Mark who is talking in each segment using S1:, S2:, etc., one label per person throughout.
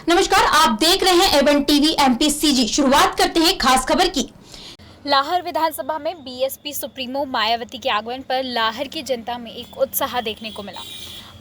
S1: नमस्कार, आप देख रहे हैं एवन टीवी एमपीसीजी। शुरुआत करते हैं खास खबर की।
S2: लाहर विधानसभा में बीएसपी सुप्रीमो मायावती के आगमन पर लाहर की जनता में एक उत्साह देखने को मिला।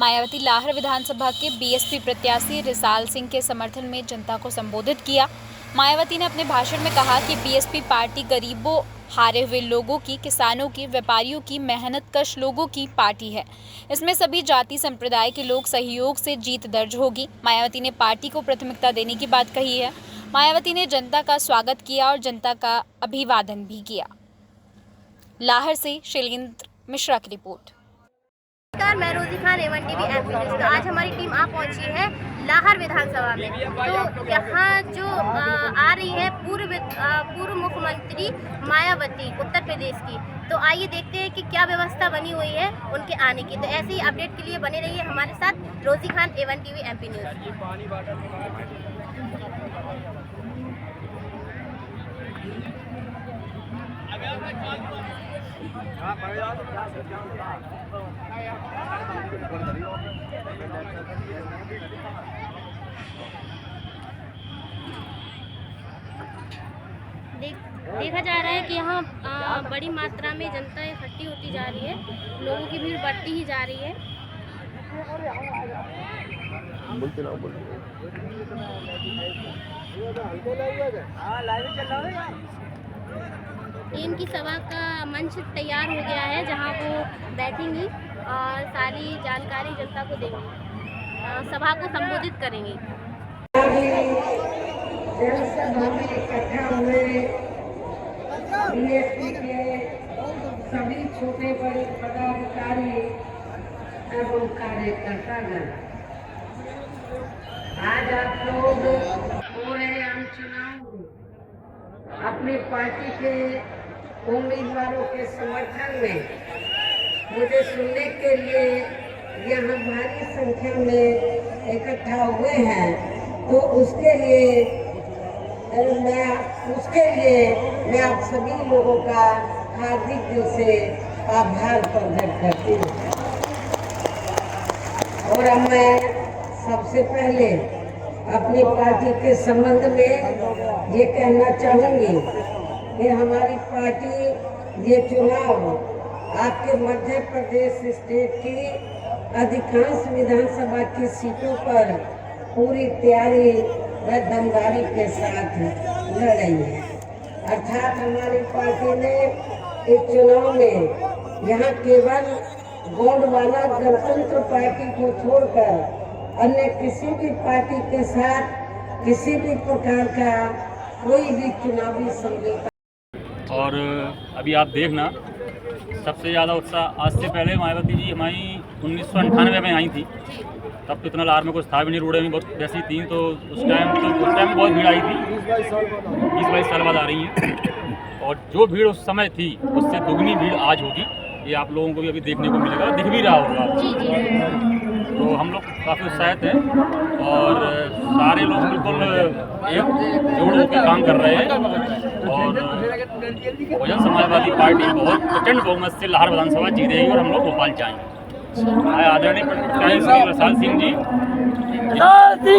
S2: मायावती लाहर विधानसभा के बीएसपी प्रत्याशी रिसाल सिंह के समर्थन में जनता को संबोधित किया। मायावती ने अपने भाषण में कहा कि बीएसपी पार्टी गरीबों, हारे हुए लोगों की, किसानों की, व्यापारियों की, मेहनतकश लोगों की पार्टी है। इसमें सभी जाति संप्रदाय के लोग सहयोग से जीत दर्ज होगी। मायावती ने पार्टी को प्राथमिकता देने की बात कही है। मायावती ने जनता का स्वागत किया और जनता का अभिवादन भी किया। लाहर से शैलेंद्र मिश्रा की रिपोर्ट।
S3: नमस्कार, मैं Rozy Khan, Avan TV MP news. तो आज हमारी टीम आ पहुंची है लाहर विधानसभा में। तो यहाँ जो आ रही है पूर्व मुख्यमंत्री मायावती उत्तर प्रदेश की। तो आइए देखते हैं कि क्या व्यवस्था बनी हुई है उनके आने की। तो ऐसे ही अपडेट के लिए बने रहिए हमारे साथ। Rozy Khan, Avan TV MP news. देखा जा रहा है कि यहाँ बड़ी मात्रा में जनता इकट्ठी होती जा रही है। लोगों की भीड़ बढ़ती ही जा रही है। इनकी सभा का मंच तैयार हो गया है, जहाँ वो बैठेंगी और सारी जानकारी जनता को देंगी, सभा को संबोधित करेंगी।
S4: जनसभा में इकट्ठा हुए बीएसपी के सभी छोटे बड़े पदाधिकारी एवं कार्यकर्तागण, आज आप लोग हो रहे आम चुनाव अपनी पार्टी के उम्मीदवारों के समर्थन में मुझे सुनने के लिए यहाँ भारी संख्या में इकट्ठा हुए हैं। तो उसके लिए मैं आप सभी लोगों का हार्दिक दिल से आभार प्रकट करती हूँ। और अब मैं सबसे पहले अपनी पार्टी के संबंध में ये कहना चाहूँगी कि हमारी पार्टी ये चुनाव आपके मध्य प्रदेश स्टेट की अधिकांश विधानसभा की सीटों पर पूरी तैयारी व दमदारी के साथ लड़ रही है। अर्थात हमारी पार्टी ने इस चुनाव में यहाँ केवल गोंडवाना गणतंत्र पार्टी को छोड़कर अन्य किसी भी पार्टी के साथ किसी भी प्रकार का कोई भी चुनावी समझौता।
S5: और अभी आप देखना, सबसे ज़्यादा उत्साह आज से पहले मायावती जी हमारी 1998 में आई थी। तब तो इतना लाहौर में कुछ था भी नहीं, रोडें भी बहुत वैसी थी। तो उस टाइम बहुत भीड़ आई थी। 20-22 साल बाद आ रही हैं। और जो भीड़ उस समय थी उससे दुगनी भीड़ आज होगी। ये आप लोगों को भी अभी देखने को मिलेगा, दिख भी रहा होगा। तो हम लोग काफ़ी उत्साहित हैं और सारे लोग बिल्कुल एक जोड़ होकर काम कर रहे हैं। और बहुजन समाजवादी पार्टी बहुत प्रचंड बहुमत से लाहौर विधानसभा जीतेगी और हम लोग भोपाल जाएंगे। आदरणीय प्रत्याशी रिसाल सिंह जी,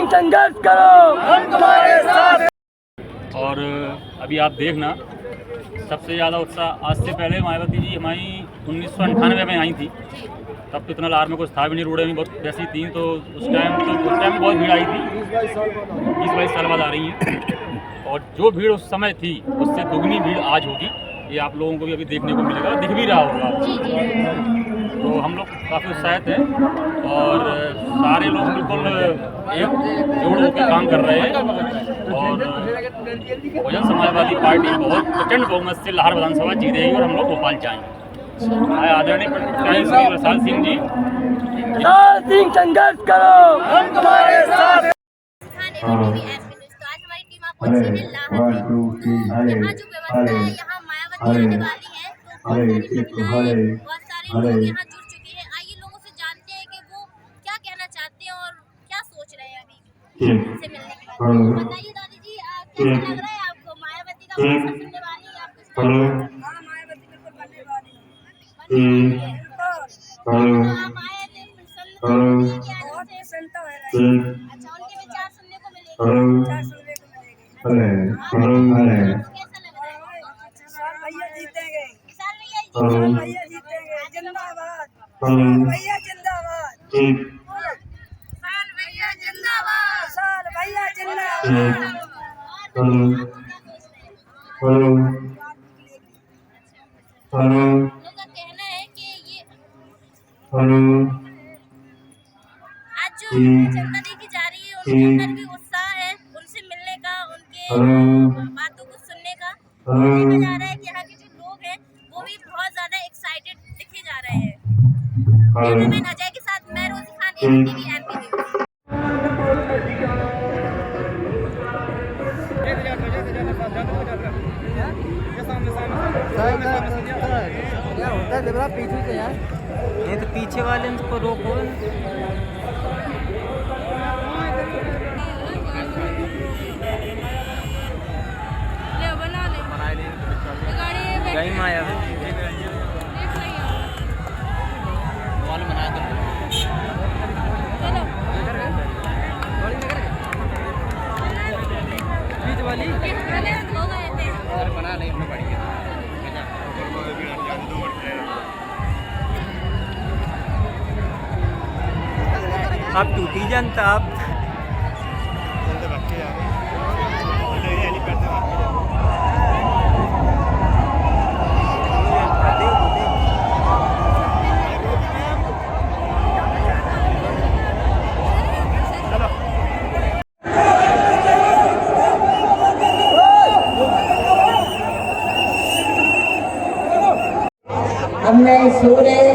S6: संघर्ष करो, हम तुम्हारे साथ।
S5: और अभी आप देखना, सबसे ज़्यादा उत्साह आज से पहले मायावती जी हमारी 1998 में आई थी। तब तो इतना लाहौर में कुछ था भी नहीं, रोडें भी बहुत वैसी थी। तो उस टाइम बहुत भीड़ आई थी। 20-22 साल बाद आ रही हैं। और जो भीड़ उस समय थी उससे दुगनी भीड़ आज होगी। ये आप लोगों को भी अभी देखने को मिलेगा, दिख भी रहा होगा। तो हम लोग काफ़ी उत्साहित हैं और सारे लोग बिल्कुल एक जोड़ होकर काम कर रहे हैं। और बहुजन समाजवादी पार्टी बहुत प्रचंड बहुमत से लाहौर विधानसभा जीतेगी और हम लोग भोपाल जाएंगे। आदरणीय प्रत्याशी रिसाल सिंह जी,
S6: संघर्ष करो, हम तुम्हारे साथ।
S3: आज हमारी टीम आ पहुंची है लाहर में। तो यहाँ जो व्यवस्था है, यहाँ मायावती आने वाली है। तो बहुत सारे लोग यहाँ जुड़ चुके हैं। आइए लोगों से जानते हैं कि वो क्या कहना चाहते हैं और क्या सोच रहे हैं अभी उनसे मिलने के बाद। बताइए दादी जी, कैसा लग रहा है आपको? मायावती का भाषण सुनने वाली है आपको? हाँ, मायावती बिल्कुल बनने वाली है। तो आप आए थे, प्रसन्नता हो रही है कि आज उनसे? अच्छा, उनके विचार सुनने को मिले। हेलो हेलो हेलो हेलो
S7: भैया जीतेंगे,
S3: हेलो
S7: भैया जीतेंगे, जिंदाबाद,
S3: हेलो
S7: भैया जिंदाबाद,
S3: एक
S7: भैया जिंदाबाद, भैया
S3: एक
S7: जिंदाबाद।
S3: हेलो हेलो हेलो
S8: लोगों का कहना है कि ये
S3: हेलो
S8: आज जो
S3: एक
S8: जनता देखी जा रही है उनके अंदर भी उत्साह है उनसे मिलने का, उनके
S3: हेलो
S8: बातों को सुनने का।
S3: हेलो
S8: देखा जा रहा है कि यहाँ के जो लोग हैं वो भी बहुत ज्यादा एक्साइटेड दिखे जा रहे हैं।
S3: हेलो
S8: कैमरामैन अजय के साथ मैं Rozy Khan, ABP TV MP news.
S9: नहीं तो पीछे वाले को रोको। गई मायावती बीच वाली बना नहीं पड़ी। अब टूटी जनता अब
S4: अब मैं इस हो रहे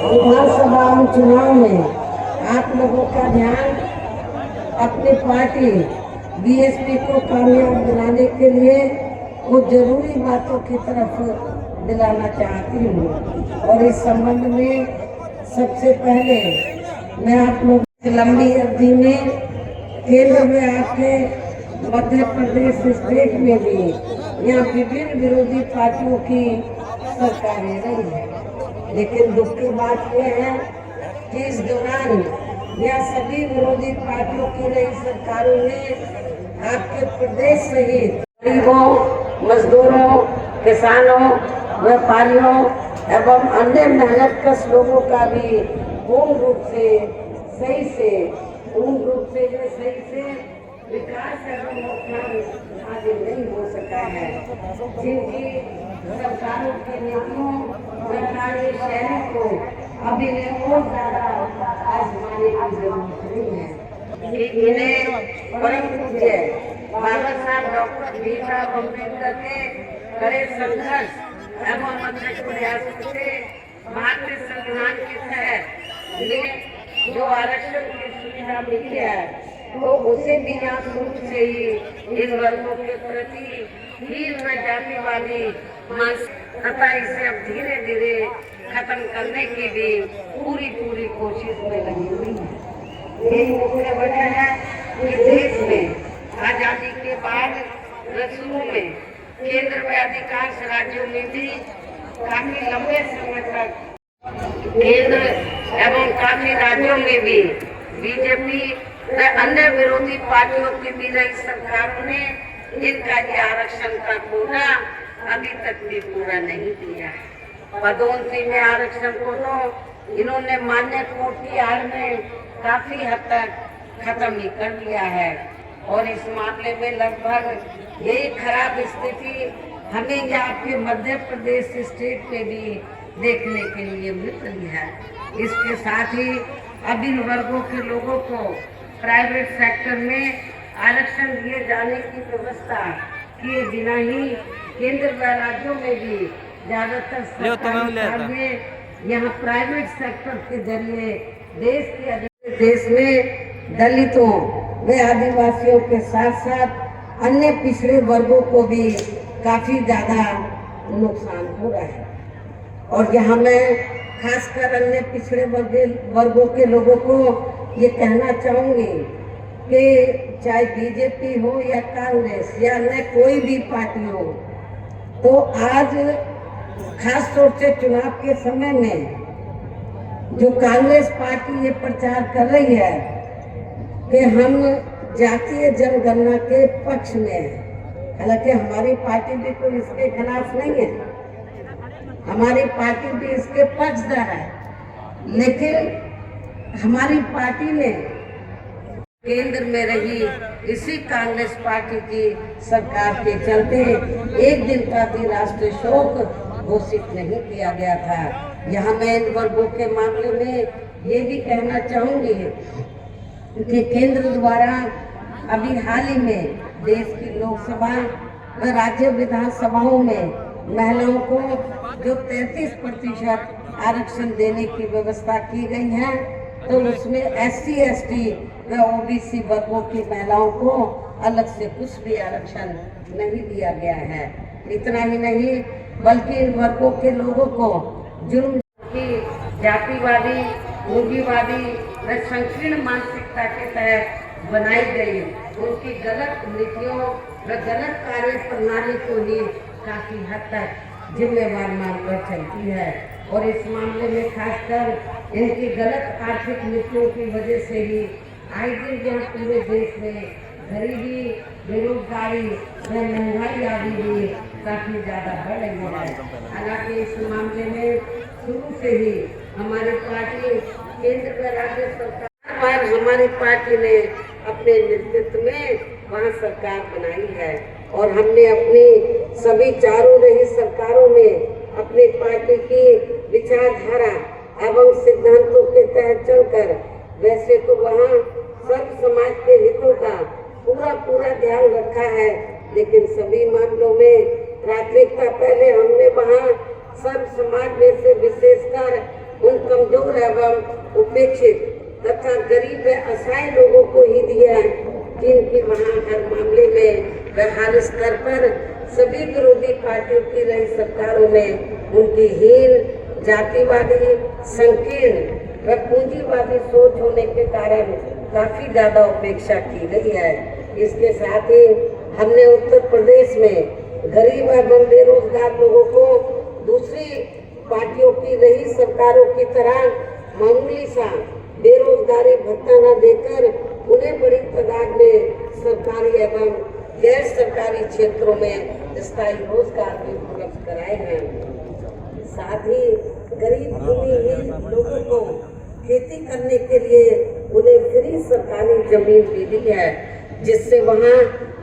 S4: विधानसभा चुनाव में आप लोगों का ध्यान अपनी पार्टी बीएसपी को कामयाब बनाने के लिए वो जरूरी बातों की तरफ दिलाना चाहती हूँ। और इस संबंध में सबसे पहले मैं आप लोगों से लंबी अवधि में केंद्र में आपके मध्य प्रदेश स्टेट में भी यहाँ विभिन्न विरोधी पार्टियों की सरकारें रही है, लेकिन दुख की बात यह है कि इस दौरान यह सभी विरोधी पार्टियों की रही सरकारों ने आपके प्रदेश सहित गरीबों, मजदूरों, किसानों, व्यापारियों एवं अन्य मेहनतकश लोगों का भी पूर्ण रूप से सही से विकास एवं उत्थान आगे नहीं हो सका है। जिनकी सरकारों की नीतियों सरकारी शहरों को अभी और ज्यादा आजमाने की जरूरत नहीं है। इन्हें परम पूज्य बाबा साहब डॉक्टर भीमराव अम्बेडकर के कड़े संघर्ष एवं अथक प्रयासों से भारतीय संविधान के तहत जो आरक्षण की सुविधा मिली है तो उसे भी यहाँ शुरू से ही इन वर्गों के प्रति हीन व जातिवादी तथा इसे अब धीरे धीरे खत्म करने की भी पूरी कोशिश में लगी हुई है। यही मुख्य वजह है कि देश में आजादी के बाद शुरू में केंद्र में अधिकांश राज्यों में भी काफी लंबे समय तक केंद्र एवं काफी राज्यों में भी बीजेपी व अन्य विरोधी पार्टियों की भी रही सरकारों ने इनका ये आरक्षण का कोटा अभी तक भी पूरा नहीं किया है। पदोन्नति में आरक्षण को तो इन्होंने मान्य कोर्ट की आड़ में काफी हद तक खत्म ही कर दिया है और इस मामले में लगभग यही खराब स्थिति हमें यहाँ के मध्य प्रदेश स्टेट में भी देखने के लिए मिल रही है। इसके साथ ही अब इन वर्गों के लोगों को प्राइवेट सेक्टर में आरक्षण दिए जाने की व्यवस्था किए बिना ही केंद्र व राज्यों में भी ज्यादातर सरकार में यहाँ प्राइवेट सेक्टर के जरिए देश में दलितों व आदिवासियों के साथ साथ अन्य पिछड़े वर्गों को भी काफी ज्यादा नुकसान हो रहा है। और यहाँ मैं खासकर अन्य पिछड़े वर्गों के लोगों को ये कहना चाहूंगी कि चाहे बीजेपी हो या कांग्रेस या अन्य कोई भी पार्टी हो, तो आज खास तौर से चुनाव के समय में जो कांग्रेस पार्टी ये प्रचार कर रही है कि हम जातीय जनगणना के पक्ष में है। हालांकि हमारी पार्टी भी तो इसके खिलाफ नहीं है, हमारी पार्टी भी इसके पक्षधर है, लेकिन हमारी पार्टी ने केंद्र में रही इसी कांग्रेस पार्टी की सरकार के चलते एक दिन का भी राष्ट्रीय शोक घोषित नहीं किया गया था। यहाँ मैं इन वर्गों के मामले में ये भी कहना चाहूंगी कि केंद्र द्वारा अभी हाल ही में देश की लोकसभा व राज्य विधानसभाओं में महिलाओं को जो 33% आरक्षण देने की व्यवस्था की गई है, तो उसमें SC, ST व OBC वर्गों की महिलाओं को अलग से कुछ भी आरक्षण नहीं दिया गया है। इतना ही नहीं बल्कि इन वर्गों के लोगों को जुर्म की जातिवादी, पूंजीवादी व संकीर्ण मानसिकता के तहत बनाई गई उनकी गलत नीतियों व गलत कार्य प्रणाली को ही काफी हद तक जिम्मेवार मानकर चलती है। और इस मामले में खासकर इनकी गलत आर्थिक नीतियों की वजह से ही आए दिन जहाँ पूरे देश में गरीबी, बेरोजगारी व महंगाई आदि भी काफी ज्यादा बढ़ रही है। हालांकि इस मामले में शुरू से ही हमारी पार्टी केंद्र व राज्य सरकार पर हमारी पार्टी ने अपने नेतृत्व में वहाँ सरकार बनाई है और हमने अपनी सभी चारों रही सरकारों में अपनी पार्टी की विचारधारा एवं सिद्धांतों के तहत चलकर वैसे तो वहाँ सब समाज के हितों का पूरा ध्यान रखा है, लेकिन सभी मामलों में प्राथमिकता पहले हमने वहाँ सब समाज में से विशेषकर उन कमजोर एवं उपेक्षित तथा गरीब व असहाय लोगों को ही दिया, जिनकी वहाँ हर मामले में व हर स्तर पर सभी विरोधी पार्टियों की रही सरकारों में उनकी हीन, जातिवादी, संकीर्ण व पूंजीवादी सोच होने के कारण काफी ज्यादा उपेक्षा की गई है। इसके साथ ही हमने उत्तर प्रदेश में गरीब एवं बेरोजगार लोगों को दूसरी पार्टियों की रही सरकारों की तरह मामूली सा बेरोजगारी भत्ता न देकर उन्हें बड़ी तादाद में सरकारी एवं गैर सरकारी क्षेत्रों में स्थायी रोजगार भी उपलब्ध कराए हैं। साथ ही गरीब भूमिहीन लोगों को खेती करने के लिए उन्हें फ्री सरकारी जमीन भी दी है, जिससे वहाँ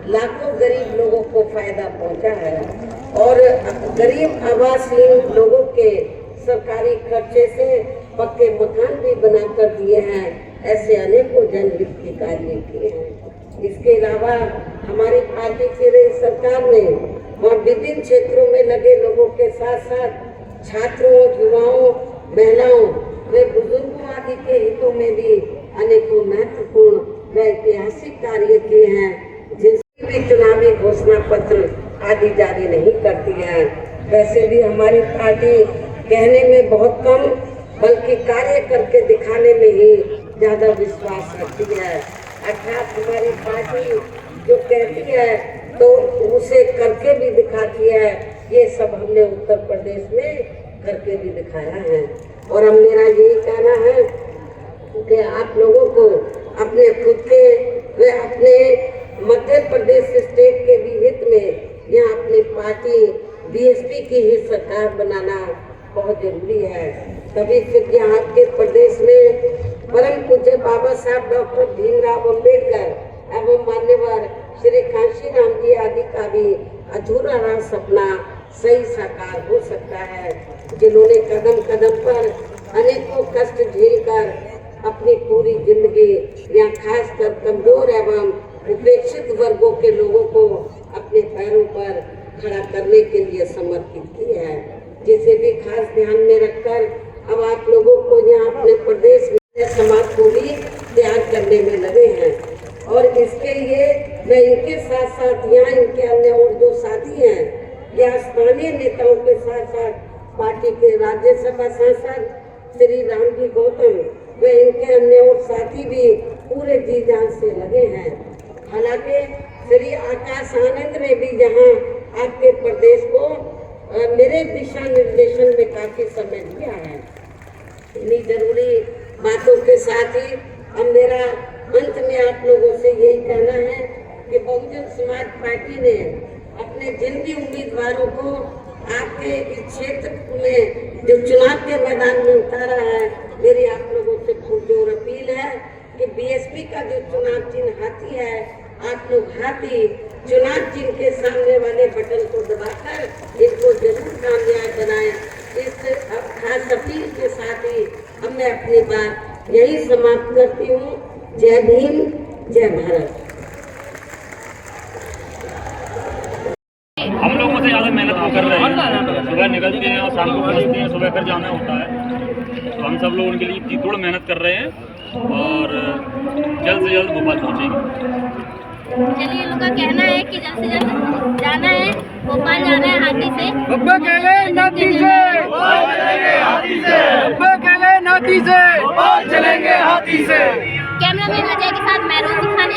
S4: लाखों गरीब लोगों को फायदा पहुँचा है। और गरीब आवासहीन लोगों के सरकारी खर्चे से पक्के मकान भी बनाकर दिए हैं। ऐसे अनेकों जनहित के कार्य किए हैं। इसके अलावा हमारी पार्टी की रही सरकार ने वहाँ विभिन्न क्षेत्रों में लगे लोगों के साथ साथ छात्रों, युवाओं, महिलाओं व बुजुर्गों आदि के हितों में भी अनेकों महत्वपूर्ण व ऐतिहासिक कार्य किए हैं, जिनकी भी चुनावी घोषणा पत्र आदि जारी नहीं करती है। वैसे भी हमारी पार्टी कहने में बहुत कम बल्कि कार्य करके दिखाने में ही ज्यादा विश्वास रखती है। अर्थात हमारी पार्टी जो कहती है तो उसे करके भी दिखाती है। ये सब हमने उत्तर प्रदेश में करके भी दिखाया है। और अब मेरा यही कहना है कि आप लोगों को अपने खुद के व अपने मध्य प्रदेश स्टेट के भी हित में यहाँ अपनी पार्टी बीएसपी की ही सरकार बनाना बहुत जरूरी है। तभी फिर यहाँ के प्रदेश में परम पूज्य बाबा साहब डॉक्टर भीमराव अम्बेडकर एवं मान्यवर श्री कांशीराम जी आदि का भी अधूरा रहा सपना सही साकार हो सकता है, जिन्होंने कदम कदम पर अनेकों कष्ट झेलकर अपनी पूरी जिंदगी या खासकर कमजोर एवं उपेक्षित वर्गों के लोगों को अपने पैरों पर खड़ा करने के लिए समर्पित की है, जिसे भी खास ध्यान में रखकर अब आप लोगों को यहाँ अपने प्रदेश में समाज को भी तैयार करने में लगे हैं। और इसके लिए मैं इनके साथ साथ यहाँ इनके अन्य और जो साथी हैं या स्थानीय नेताओं के साथ साथ पार्टी के राज्यसभा सांसद श्री रामजी गौतम व इनके अन्य और साथी भी पूरे जी जान से लगे हैं। हालांकि श्री आकाश आनंद ने भी यहाँ आपके प्रदेश को मेरे दिशा निर्देशन में काफी समय दिया है। इन्हीं जरूरी बातों के साथ ही अब मेरा अंत में आप लोगों से यही कहना है कि बहुजन समाज पार्टी ने अपने जिन भी उम्मीदवारों को आपके इस क्षेत्र में जो चुनाव के मैदान में उतारा है, मेरी आप लोगों से पुरजोर अपील है कि बीएसपी का जो चुनाव चिन्ह हाथी है, आप लोग हाथी चुनाव चिन्ह के सामने वाले बटन को दबाकर इनको जरूर कामयाब बनाएं। इस खास अपील के साथ ही अब मैं अपनी बात यही समाप्त करती हूँ। जय भीम, जय भारत।
S5: हम लोगों से ज़्यादा मेहनत वो कर रहे हैं, सुबह निकलते हैं और शाम को पहुँचते हैं, सुबह फिर जाना होता है, तो हम सब लोग उनके लिए जी तोड़ मेहनत कर रहे हैं और जल्द से जल्द भोपाल पहुँचेंगे।
S8: चलिए इन लोग का कहना है कि जल्द से जल्द जाना है, भोपाल जाना है हाथी से।
S6: बब्बा कहले नाती से भोपाल चलेंगे हाथी से, बब्बा कहले नाती से भोपाल चलेंगे हाथी से।
S8: कैमरामैन अजय के साथ मैं रोजी खान।